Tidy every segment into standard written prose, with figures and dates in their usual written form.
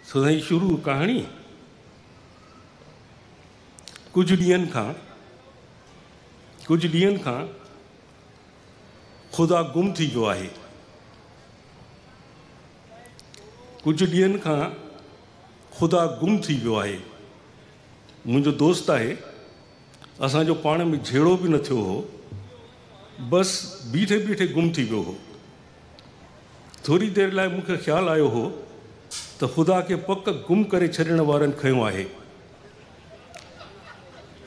सो साईं शुरू कहाणी कुछ ॾींहंनि खां ख़ुदा गुम थी वियो आहे। कुछ ॾींहंनि खां ख़ुदा गुम थी वियो आहे। मुंहिंजो दोस्त आहे, असांजो पाण में झेड़ो बि न थियो हो, बसि बीठे बीठे गुम थी वियो हो। थोरी देरि लाइ मूंखे ख़्यालु आयो हो त ख़ुदा खे पक गुम करे छॾण वारनि खंयो आहे।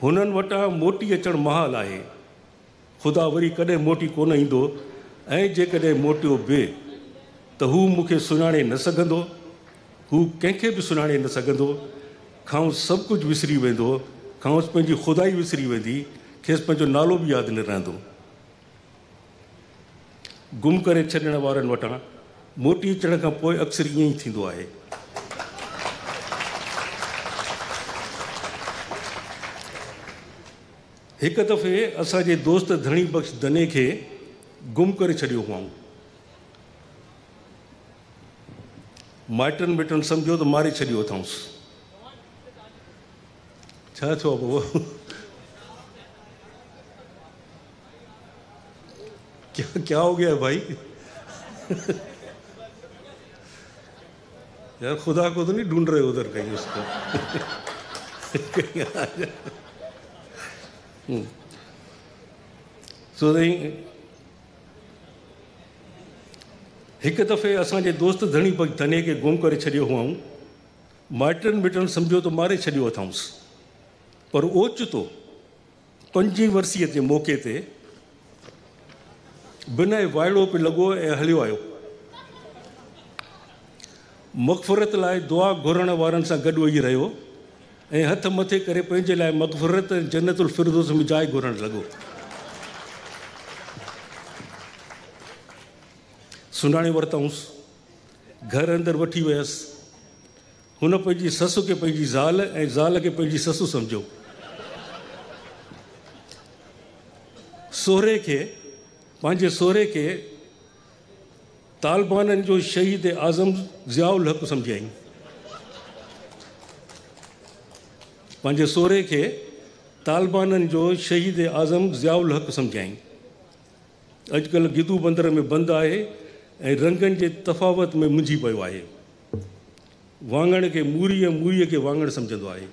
हुननि वटां मोटी अचणु महाल आहे। ख़ुदा वरी कॾहिं मोटी कोन ईंदो, ऐं जेकॾहिं मोटियो बि त हू मूंखे सुञाणे न सघंदो, हू कंहिंखे बि सुञाणे न सघंदो। खांसि सभु कुझु विसरी वेंदो, खांसि पंहिंजी ख़ुदाई विसरी वेंदी, खेसि पंहिंजो नालो बि यादि न रहंदो। गुम करे छॾण वारनि वटां मोटी अचण खां पोइ अक्सर ईअं ई थींदो आहे। हिकु दफ़े असांजे दोस्त धणी बख़्श दने खे गुम करे छॾियो हुअऊं। माइटनि मिटनि सम्झो त मारे छॾियो अथऊंसि। छा थियो आहे क्या हो गया भाई? यार खुदा को तो नहीं ढूंढ रहे उधर कहीं उसको? सो हिकु दफ़े असांजे दोस्त धणी बख़्श धने खे गुम करे छॾियो हुअऊं। माइटनि मिटनि सम्झो त मारे छॾियो अथऊंसि, पर ओचितो 5 वर्षीअ जे मौक़े ते बिना वाइड़ो पे लॻो ऐं हलियो आयो। मग़फ़िरत लाइ दुआ घुरण वारनि सां गॾु वेही रहियो ऐं हथ मथे करे पंहिंजे लाइ मग़फ़िरत जन्नतुल फ़िरदौस में जाइ घुरणु लॻो। सुञाणे वरितऊंसि, घर अंदरि वठी वियसि। हुन पंहिंजी ससु खे पंहिंजी ज़ाल ऐं ज़ाल खे पंहिंजी ससु सम्झो। पंहिंजे सोहरे खे तालिबाननि जो शहीद आज़म ज़ियाउल हक़ सम्झाईं। पंहिंजे सोहरे खे तालिबाननि जो शहीद आज़म ज़ियाउल हक़ सम्झाईं। अॼुकल्ह गिदू बंदर में बंदि आहे ऐं रंगनि जे तफ़ावत में मुंझी पियो आहे। वाङण खे मूरी ऐं मूरीअ खे वाङण सम्झंदो आहे।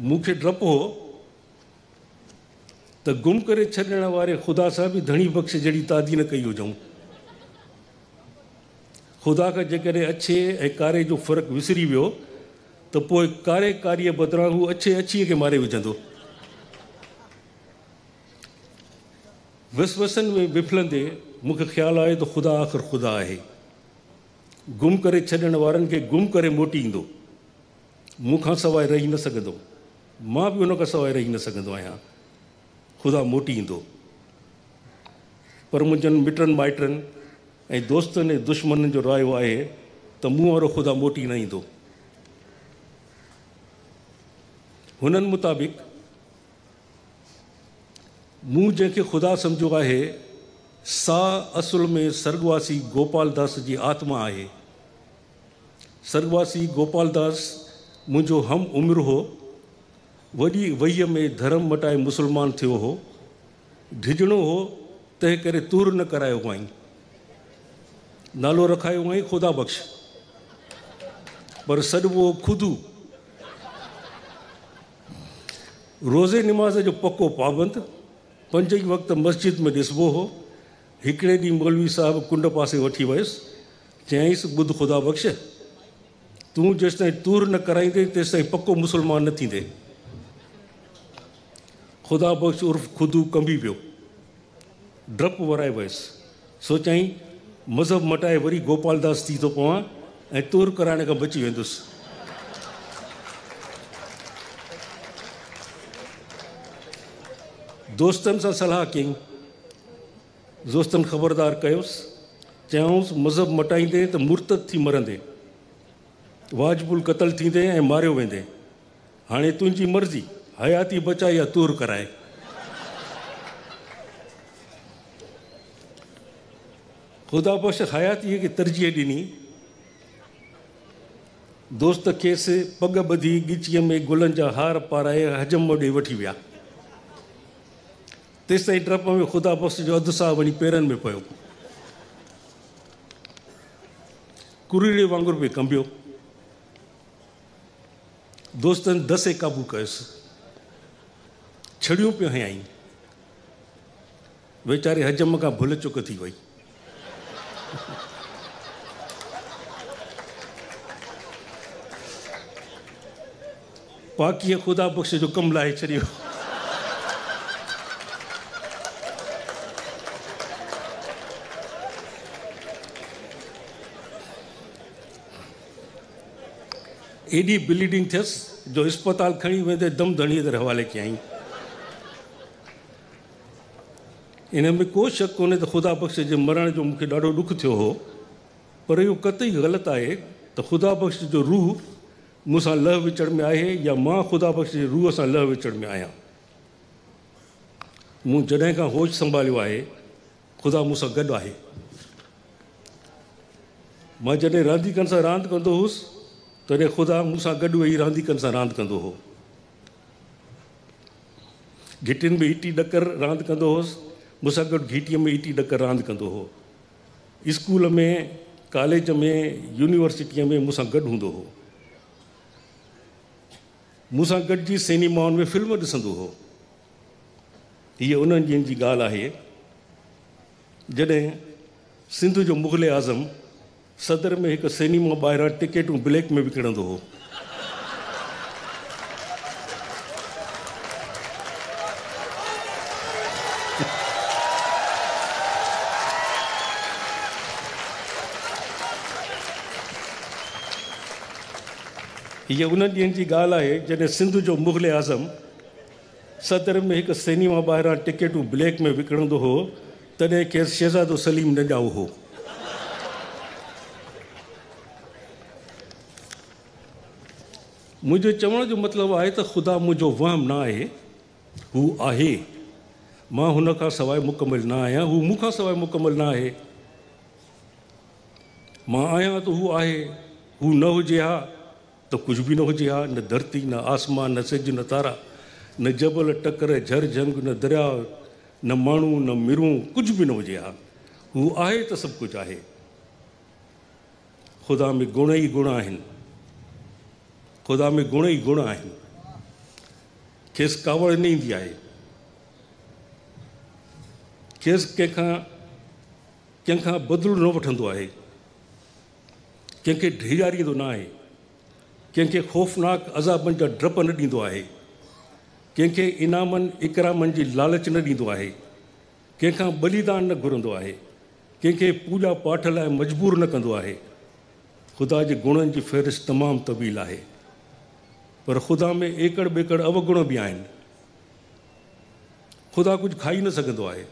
मूंखे डपु हो त गुम करे छॾण वारे ख़ुदा सां बि धणी बख़्श जहिड़ी तादी न कई हुजऊं। ख़ुदा खां जेकॾहिं अछे ऐं कारे जो फ़र्क़ु विसरी वियो त पोइ कारे कारीअ बदिरां हू अछे अछीअ खे मारे विझंदो। वसवसनि में विफलंदे मूंखे ख़्यालु आयो त ख़ुदा आख़िर ख़ुदा आहे। गुम करे छॾण वारनि खे गुम करे मोटी ईंदो। मूंखां सवाइ रही न सघंदो, मां बि उन खां सवाइ रही न सघंदो आहियां। ख़ुदा मोटी ईंदो। पर मुंहिंजनि मिटनि माइटनि ऐं दोस्तनि ऐं दुश्मननि जो रायो आहे त मूं वारो ख़ुदा मोटी न ईंदो। हुननि मुताबिक़ मूं जंहिंखे ख़ुदा सम्झो आहे सा असुल में स्वर्गवासी गोपाल दास जी आत्मा आहे। स्वर्गवासी गोपाल दास मुंहिंजो हम उमिरि हो। वॾी वहीअ में धर्म मटाए मुस्लमान थियो हो। ढिजणो हो, तंहिं करे तूर न करायो हुअईं। नालो रखायो हुअईं ख़ुदा बख़्श, पर सॾिबो खुदू। रोज़े निमाज़ जो पको पाबंद, 5 ई वक़्त मस्जिद में ॾिसबो हो। हिकिड़े ॾींहुं मौलवी साहिबु कुंड पासे वठी वियुसि, चयईंसि ॿुध ख़ुदा बख़्श, तूं जेसिताईं तूर न कराईंदे तेसिताईं पको मुस्लमान न थींदे। ख़ुदा बख़्श उर्फ़ खुदू कंबी पियो। डपु वराए वियुसि। सोचाईं मज़हब मटाए वरी गोपाल दास थी थो पवां ऐं तूर कराइण खां बची वेंदुसि। दोस्तनि सां सलाह कयईं। दोस्तनि ख़बरदार कयोसि, चयऊंसि मज़हब मटाईंदे त मुर्तद थी मरंदे, वाजिबुल क़त्ल थींदे ऐं मारियो वेंदे। हाणे तुंहिंजी मर्ज़ी, हयाती बचाए या तूर कराए। ख़ुदा बख़्श हयातीअ खे तरजीह ॾिनी दोस्त खेसि पग ॿधी ॻिचीअ में गुलनि जा हार पाराए हजम ॾे वठी विया। तेसि ताईं डप में ख़ुदा बख़्श जो अधु साह वञी पेरनि में पियो, कुरीड़े वांगुरु बि कंबियो। दोस्तनि दसे क़ाबू कयुसि, छड़ियूं पियो हयाईं, वीचारे हजम खां भुल चुक थी वई। पाकीअ ख़ुदा बख़्श जो कमु लाहे छॾियो। एॾी ब्लीडिंग थियसि जो अस्पताल खणी वेंदे दम धणीअ ते हवाले कयईं। इन में को शक कोन्हे त ख़ुदा बख़्श जे मरण जो मूंखे ॾाढो ॾुखु थियो हो, पर इहो कतई ग़लति आहे त ख़ुदा बख़्श जो रूह मूंसां लह विचड़ में आहे या मां ख़ुदा बख़्श जे रूह सां लह विचड़ में आहियां। मूं जॾहिं खां होश संभालियो आहे ख़ुदा मूंसां गॾु आहे। मां जॾहिं रांदीकनि सां रांदि कंदो हुउसि तॾहिं ख़ुदा मूंसां गॾु वेही रांदीकनि सां रांदि कंदो हो। घिटियुनि में ईटी ॾकर रांदि कंदो हुउसि, मूंसां गॾु घिटीअ में ईटी ॾकर रांदि कंदो हो। स्कूल में, कॉलेज में, यूनिवर्सिटीअ में मूंसां गॾु हूंदो हो। मूंसां गॾिजी सिनेमाउनि में फिल्म ॾिसंदो हो। हीअ उन्हनि ॾींहंनि जी ॻाल्हि आहे जॾहिं सिंध जो मुग़ल आज़म सदर में हिकु सिनेमा ॿाहिरां टिकेटूं ब्लैक में विकिणंदो हो। हीअ उन्हनि ॾींहंनि जी ॻाल्हि आहे जॾहिं सिंध जो मुग़ल आज़म सदर में हिकु सिनेमा ॿाहिरां टिकेटूं ब्लैक में विकिणंदो हो, तॾहिं खेसि शहज़ादो सलीम न ॼाओ हो। मुंहिंजे चवण जो मतिलबु आहे त ख़ुदा मुंहिंजो वहम न आहे, हू आहे। मां हुन खां सवाइ मुकमिल न आहियां, हू मूंखां सवाइ मुकमिल न आहे। मां आहियां त हू आहे, हू न हुजे हा त कुझु बि न हुजे हा, न धरती, न आसमान, न सिज, न तारा, न जबल टकर, झर झंग, न दरिया, न माण्हू, न मिरूं, कुझु बि न हुजे हा। हू आहे त सभु कुझु आहे। ख़ुदा में गुण ई गुण आहिनि, ख़ुदा में गुण ई गुण आहिनि। खेसि कावड़ न ईंदी आहे, खेसि कंहिंखां बदिलो न वठंदो आहे, कंहिंखे ढीजारींदो न आहे, कंहिंखे ख़ौफ़नाक अज़ाबनि जा डप न ॾींदो आहे, कंहिंखे इनामनि इकरामनि जी लालच न ॾींदो आहे, कंहिंखां बलिदान न घुरंदो आहे, कंहिंखे पूॼा पाठ लाइ मजबूर न कंदो आहे। ख़ुदा जे गुणनि जी फ़हिरिस्त तमामु तवील आहे, पर ख़ुदा में एकड़ ॿेकड़ अवगुण बि आहिनि। ख़ुदा कुझु खाई न सघंदो आहे,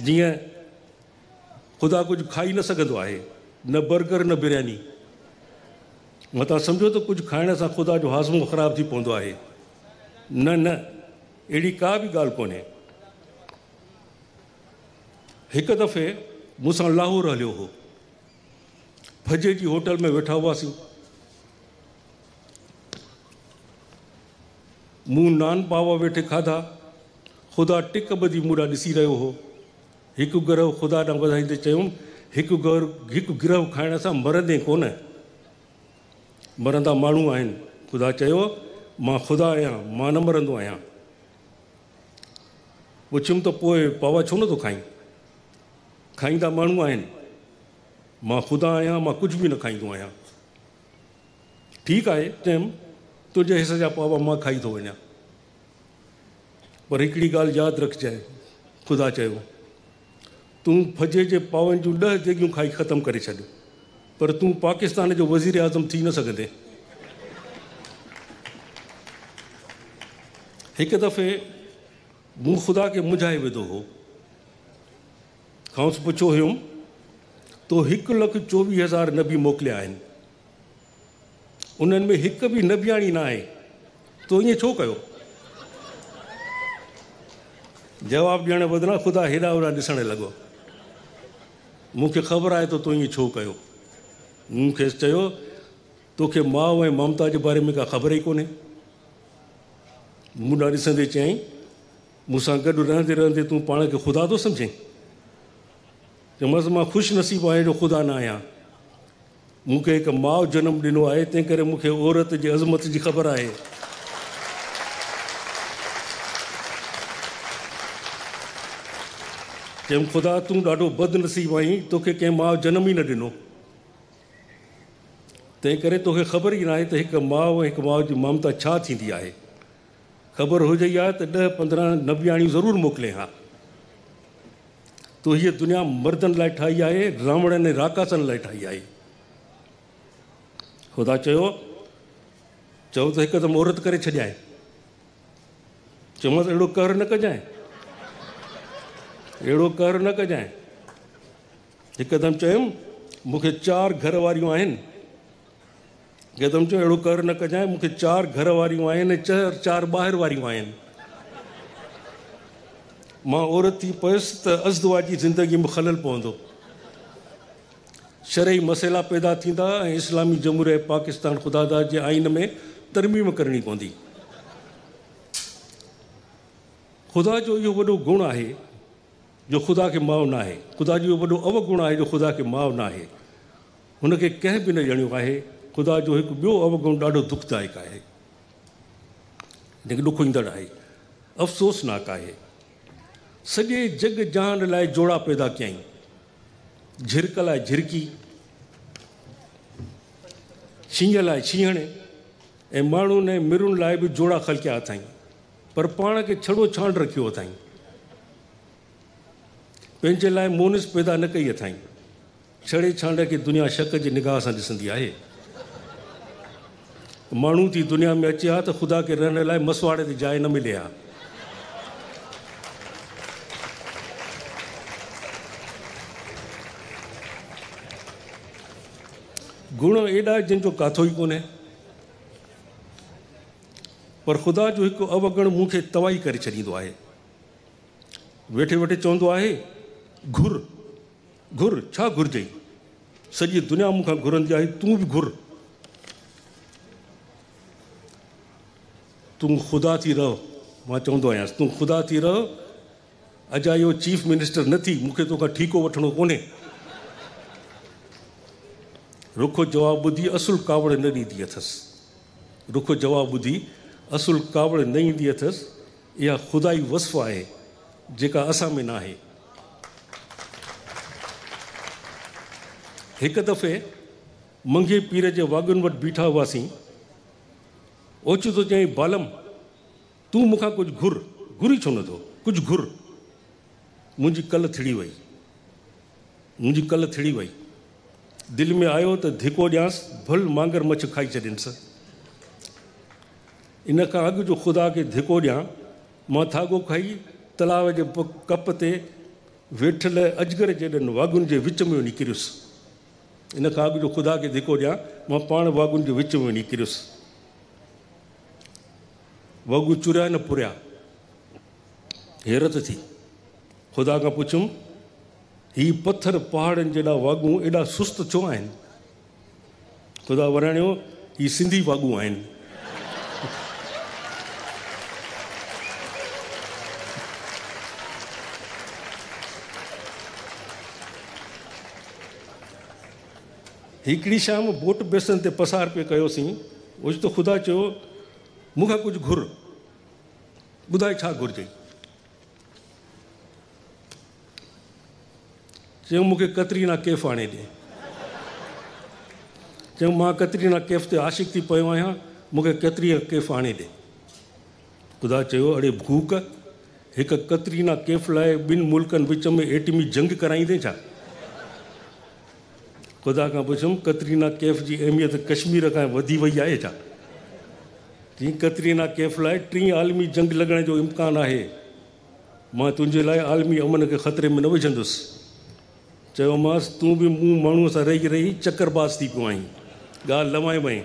जीअं ख़ुदा कुझु खाई न सघंदो आहे, न बर्गर न बिरयानी। मां तव्हां सम्झो त कुझु खाइण सां ख़ुदा जो हाज़मो ख़राबु थी पवंदो आहे? न न, अहिड़ी का बि ॻाल्हि कोन्हे। हिकु दफ़े मूंसां लाहौर हलियो हो, फजे जी होटल में वेठा हुआसीं। मूं नान पावा वेठे खाधा, ख़ुदा टिक ॿधी मूं ॾांहुं ॾिसी रहियो हो। हिकु गिरह ख़ुदा ॾांहुं वधाईंदे चयुमि, हिकु गिरह खाइण सां मरंदे कोन, मरंदा माण्हू आहिनि। ख़ुदा चयो, मां ख़ुदा आहियां, मां न मरंदो आहियां। पुछियुमि त पोइ पावा छो नथो खाईं? खाईंदा माण्हू आहिनि, मां ख़ुदा आहियां, मां कुझु बि न खाईंदो आहियां। ठीकु आहे, चयुमि, तुंहिंजे हिसे जा पावा मां खाई थो वञा, पर हिकिड़ी ॻाल्हि यादि रखजांइ। ख़ुदा चयो, तूं फजे जे पावनि जूं 10 देगियूं खाई ख़तमु करे छॾ, पर तूं पाकिस्तान जो वज़ीर आज़म थी न सघंदे। हिकु दफ़े मूं ख़ुदा खे मुंझाए विधो हो। खांसि पुछियो हुयुमि, तो 1,24,000 नबी मोकिलिया आहिनि, उन्हनि में हिकु बि नबियाणी न आहे, तो ईअं छो कयो? जवाबु ॾियण बदिरां ख़ुदा हेॾा होॾा ॾिसणु लॻो। मूंखे ख़बर आहे त तो ईअं छो कयो। मूंखे चयो तोखे माउ ऐं ममता जे बारे में का ख़बर ई कोन्हे। मूं ॾाढी ॾिसंदे चयईं मूंसां गॾु रहंदे रहंदे तूं पाण खे ख़ुदा थो सम्झे? चयोमांसि मां ख़ुशि नसीबु आहियां जो ख़ुदा न आहियां। मूंखे हिकु माउ जनमु ॾिनो आहे, तंहिं करे मूंखे औरत जी अज़मत जी ख़बर आहे। चयुमि ख़ुदा तूं ॾाढो बदनसीबु आहीं, तोखे कंहिं माउ जनमु ई न ॾिनो, तंहिं करे तोखे ख़बर ई न आहे त हिकु माउ ऐं हिकु माउ जी ममता छा थींदी आहे। ख़बर हुजे ई आहे त 10-15 नबियाणियूं ज़रूरु मोकिले हा। तूं हीअ दुनिया मर्दनि लाइ ठाही आहे, रावणनि ऐं राकासनि लाइ ठाही आहे। ख़ुदा चयो त हिकदमि औरत करे छॾियां। चयोमांसि अहिड़ो कर न कजांइ, अहिड़ो कर न कजांइ। हिकदमि चयुमि मूंखे 4 घर वारियूं आहिनि। हिकदमि चयो अहिड़ो कर न कजांइ, मूंखे 4 घर वारियूं आहिनि ऐं 4 ॿाहिरि वारियूं आहिनि। मां औरत थी पियुसि त अज़दवा जी ज़िंदगी में ख़लल पवंदो, शरई मसइला पैदा थींदा ऐं इस्लामी जमहूरियत पाकिस्तान ख़ुदा जे आइन में तरमीम करणी पवंदी। ख़ुदा जो इहो वॾो गुण आहे जो ख़ुदा खे माउ न आहे। ख़ुदा जो इहो वॾो अवगुण आहे जो ख़ुदा खे माउ न आहे। हुनखे कंहिं बि न ॼणियो आहे। ख़ुदा जो हिकु ॿियो अवगुण ॾाढो दुखदायक आहे, जेके ॾुखु ईंदड़ आहे, अफ़सोसनाक आहे। सॼे जग जहान लाइ जोड़ा पैदा कयईं, झिरक लाइ झिरकी, शींहं लाइ शींहणे ऐं माण्हुनि ऐं मिरुनि लाइ बि जोड़ा ख़लकिया अथई, पर पाण खे छड़ो छांड रखियो अथई। पंहिंजे लाइ मोनिस पैदा न कई अथई। छड़े छांड खे दुनिया शक जी निगाह सां ॾिसंदी आहे। माण्हू थी दुनिया में अचे हा त ख़ुदा खे रहण लाइ मसवाड़े ते जाइ न मिले हा। गुण एॾा जिन जो काथो ई कोन्हे, पर ख़ुदा जो हिकु अवगुण मूंखे तबाही करे छॾींदो आहे। वेठे वेठे चवंदो आहे घुर घुर, छा घुरिजई? सॼी दुनिया मूंखां घुरंदी आहे, तूं बि घुर। तूं ख़ुदा थी रह, मां चवंदो आहियांसि तूं ख़ुदा थी रह। अजा इहो चीफ मिनिस्टर न थी, मूंखे तोखां ठीको वठिणो कोन्हे। रुखो जवाबु ॿुधी असुल कावड़ न ॾींदी अथसि। रुखो जवाबु ॿुधी असुल कावड़ न ईंदी अथसि। इहा ख़ुदाई वसफ़ आहे जेका असां में न आहे। हिकु दफ़े मंगे पीर जे वाॻुनि वटि बीठा हुआसीं। ओचितो चयईं बालम तूं मूंखां कुझु घुर। घुरी छो नथो? कुझु घुर। मुंहिंजी कल्ह थिड़ी वई। दिलि में आयो त धिको ॾियांसि, भल मांगर मछ खाई छॾियसि। इन खां अॻु जो ख़ुदा खे धिको ॾियां, मां थागो खाई तलाव जे कप ते वेठल अजगर जहिड़नि वाॻुनि जे विच में वञी किरियुसि। इन खां अॻु जो ख़ुदा खे धिको ॾियां, मां पाण वाॻुनि जे विच में वञी किरियुसि। वॻू चुरिया न पुरिया। हैरत थी। ख़ुदा खां पुछियुमि ही पथर पहाड़नि जेॾा वाॻू एॾा सुस्त छो आहिनि? ख़ुदा वराणियो ही सिंधी वाॻू आहिनि। हिकिड़ी शाम बोट बेसन ते पसार पे कयोसीं। ओचितो ख़ुदा चयो मूंखां कुझु घुर। ॿुधाए छा घुरिजई? चयूं मूंखे कतरीना कैफ़ आणे ॾे। चयूं मां कतरीना कैफ़ ते आशिक़ थी पियो आहियां, मूंखे कतरीना कैफ़ आणे ॾे। ख़ुदा चयो अड़े भूक, हिकु कतरीना कैफ़ लाइ 2 मुल्कनि विच में एटमी जंग कराईंदे छा? ख़ुदा खां पुछियुमि कतरीना कैफ़ जी अहमियत कश्मीर खां वधी वई आहे छा? जीअं कतरीना कैफ़ लाइ 3 आलमी जंग लॻण जो इम्कानु आहे। मां तुंहिंजे लाइ आलमी अमन खे ख़तरे में न विझंदुसि। चयोमांसि तूं बि मूं माण्हूअ सां रही रही चकरबाज़ थी पियो आहीं, ॻाल्हि लवाए वई।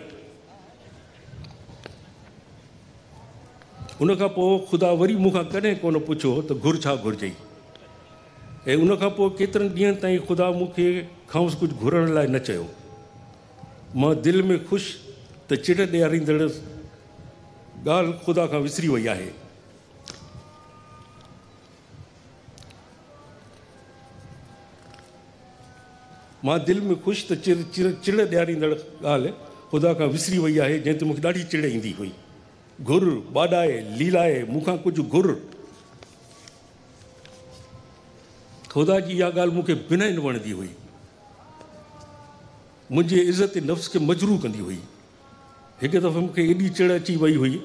उन खां पोइ ख़ुदा वरी मूंखां कॾहिं कोन पुछियो त घुर छा घुरिजई। ऐं उन खां पोइ केतिरनि ॾींहंनि ताईं ख़ुदा मूंखे खांसि कुझु घुरण लाइ न चयो। मां दिलि में ख़ुशि त चिड़ ॾियारींदड़ ॻाल्हि ख़ुदा खां विसरी वई आहे। मां दिलि में ख़ुशि त चिड़ ॾियारींदड़ ॻाल्हि ख़ुदा खां विसरी वई आहे, जंहिं ते मूंखे ॾाढी चिड़ ईंदी हुई। घुर ॿाॾाए लीलाए मूंखां कुझु घुर। ख़ुदा जी इहा ॻाल्हि मूंखे बिना न वणंदी हुई, मुंहिंजे इज़त नफ़्स खे मजरू कंदी हुई। हिकु दफ़ो मूंखे एॾी चिड़ अची वई हुई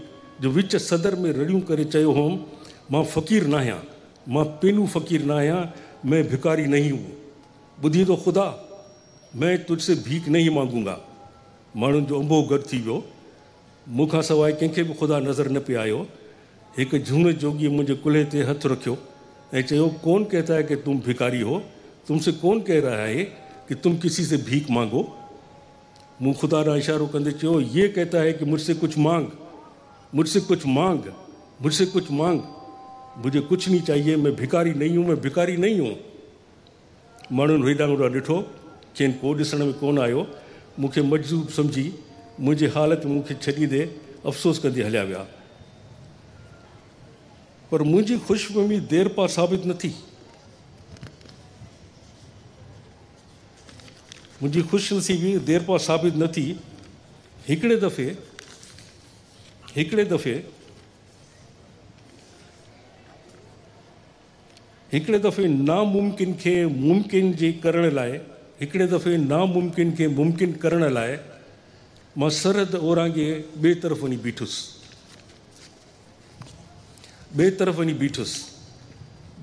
जो विच सदर में रड़ियूं करे चयो हुउमि, मां फ़क़ीर न आहियां, मां पेनू फ़क़ीर न आहियां, मैं भिकारी नहीं हूँ। ॿुधी थो ख़ुदा, मैं तुझसे भीख नहीं मांगूंगा। माण्हुनि जो अंबो गॾु थी वियो, मूंखां सवाइ कंहिंखे बि ख़ुदा नज़र न पियो आयो। हिकु झूने जोगीअ मुंहिंजे कुल्हे ते हथु रखियो ऐं चयो, कौन कहता है कि तुम भिकारी हो, तुमसे कौन कह रहा है कि तुम किसी से भीख मांगो। मूं ख़ुदा ॾांहुं इशारो कंदे चयो, ये कहता है कि मुझसे कुछ मांग, मुझसे कुछ मांग, मुझसे कुछ मांग। मुझे कुछ नहीं चाहिए, मैं भिकारी नहीं हूँ, मैं भिकारी नहीं हूँ। माण्हुनि हेॾां होॾां ॾिठो, खेनि को ॾिसण में कोन आयो। मूंखे मजज़ूब सम्झी मुंहिंजी हालत मूंखे छॾींदे अफ़सोस कंदे हलिया विया। पर मुंहिंजी ख़ुशफ़हमी देर पा साबित न थी। मुंहिंजी ख़ुशनसीबी देर पा साबित न थी। हिकिड़े दफ़े नामुमकिन खे मुमकिन जे करण लाइ नामुमकिन खे मुमकिन करण लाइ मां सरहद ओरांगे ॿिए तरफ़ वञी बीठुसि।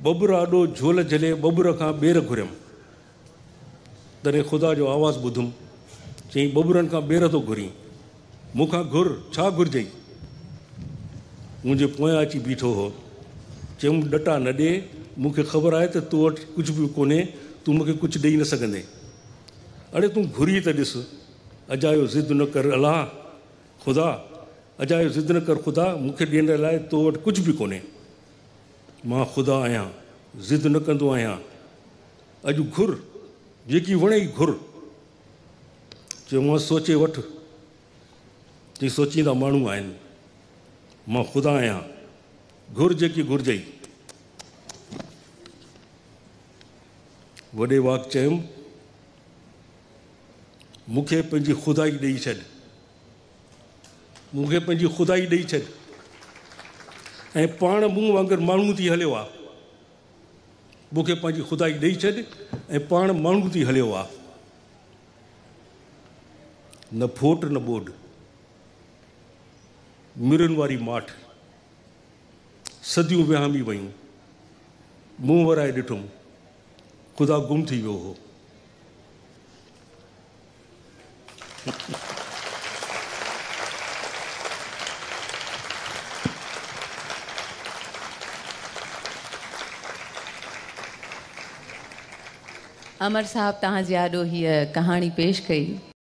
बबुर आॾो झोल झले बबुर खां ॿेर घुरियमि। तॾहिं ख़ुदा जो आवाज़ु ॿुधुमि, चई बबुरनि खां ॿेर थो घुरी, मूंखां घुर, छा घुरिजई। मुंहिंजे पोयां अची बीठो हो। चयुमि, ॾटा न ॾे, मूंखे ख़बर आहे त तो वटि कुझु बि कोन्हे, तूं मूंखे कुझु ॾेई न सघंदे। अड़े तूं घुरी त ॾिस, अजायो ज़िद न कर अलाह ख़ुदा, अजायो ज़िद न कर ख़ुदा, मूंखे ॾियण लाइ तो वटि कुझु बि कोन्हे। मां ख़ुदा आहियां, ज़िद न कंदो आहियां। अॼु घुर, जेकी वणे घुर। चयो मां सोचे वठि, चई सोचींदा माण्हू आहिनि। मां ख़ुदा आहियां, घुर जेकी घुरिजई। वॾे वाक चयुमि, मूंखे पंहिंजी ख़ुदाई ॾेई छॾ, मूंखे पंहिंजी ख़ुदाई ॾेई छॾ। ऐं पाण मूं वांगुरु माण्हू थी हलियो आहे। मूंखे पंहिंजी ख़ुदाई ॾेई छॾ ऐं पाण माण्हू थी हलियो आहे। न फोट न ॿोॾ, मिरुनि वारी माठ, सदियूं विहामी वयूं। मुंहुं वराए ॾिठुमि, ख़ुदा गुम थी वियो हो। अमर साहब तव्हांजे आॾो हीअ कहाणी पेश कई।